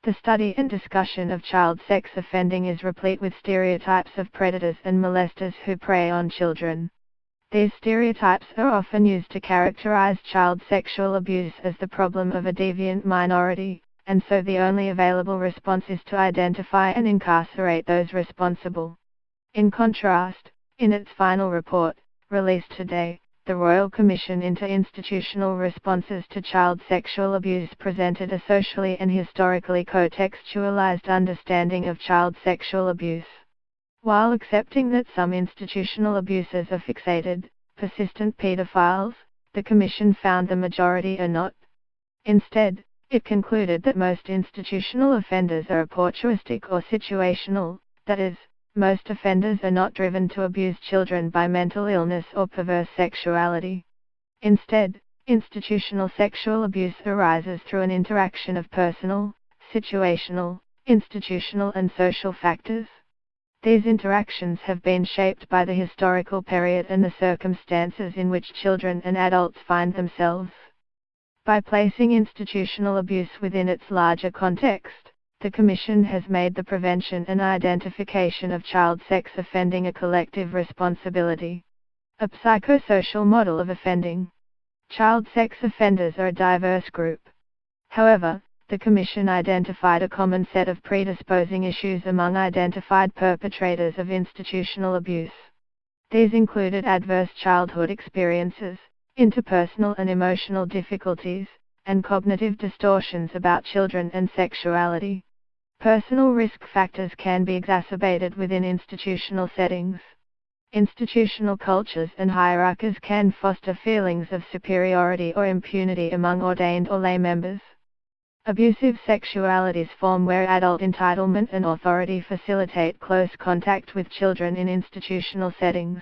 The study and discussion of child sex offending is replete with stereotypes of predators and molesters who prey on children. These stereotypes are often used to characterize child sexual abuse as the problem of a deviant minority, and so the only available response is to identify and incarcerate those responsible. In contrast, in its final report, released today, the Royal Commission into Institutional Responses to Child Sexual Abuse presented a socially and historically contextualized understanding of child sexual abuse. While accepting that some institutional abusers are fixated, persistent pedophiles, the Commission found the majority are not. Instead, it concluded that most institutional offenders are opportunistic or situational, that is, most offenders are not driven to abuse children by mental illness or perverse sexuality. Instead, institutional sexual abuse arises through an interaction of personal, situational, institutional and social factors. These interactions have been shaped by the historical period and the circumstances in which children and adults find themselves. By placing institutional abuse within its larger context, the Commission has made the prevention and identification of child sex offending a collective responsibility. A psychosocial model of offending. Child sex offenders are a diverse group. However, the Commission identified a common set of predisposing issues among identified perpetrators of institutional abuse. These included adverse childhood experiences, interpersonal and emotional difficulties, and cognitive distortions about children and sexuality. Personal risk factors can be exacerbated within institutional settings. Institutional cultures and hierarchies can foster feelings of superiority or impunity among ordained or lay members. Abusive sexualities form where adult entitlement and authority facilitate close contact with children in institutional settings.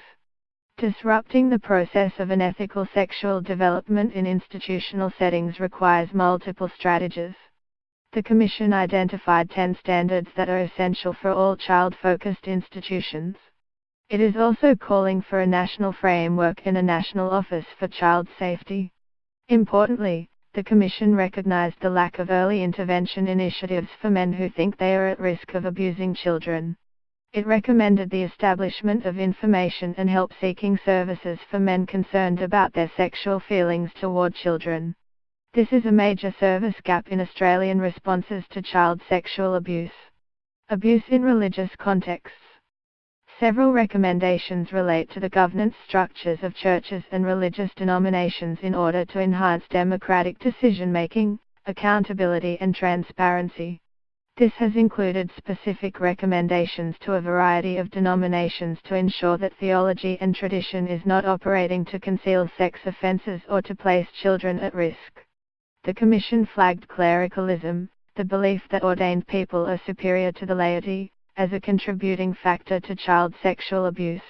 Disrupting the process of an ethical sexual development in institutional settings requires multiple strategies. The Commission identified 10 standards that are essential for all child-focused institutions. It is also calling for a national framework and a national office for child safety. Importantly, the Commission recognized the lack of early intervention initiatives for men who think they are at risk of abusing children. It recommended the establishment of information and help-seeking services for men concerned about their sexual feelings toward children. This is a major service gap in Australian responses to child sexual abuse. Abuse in religious contexts. Several recommendations relate to the governance structures of churches and religious denominations in order to enhance democratic decision-making, accountability and transparency. This has included specific recommendations to a variety of denominations to ensure that theology and tradition is not operating to conceal sex offences or to place children at risk. The Commission flagged clericalism, the belief that ordained people are superior to the laity, as a contributing factor to child sexual abuse.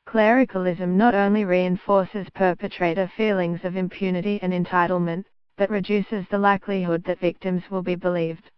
Clericalism not only reinforces perpetrator feelings of impunity and entitlement, but reduces the likelihood that victims will be believed.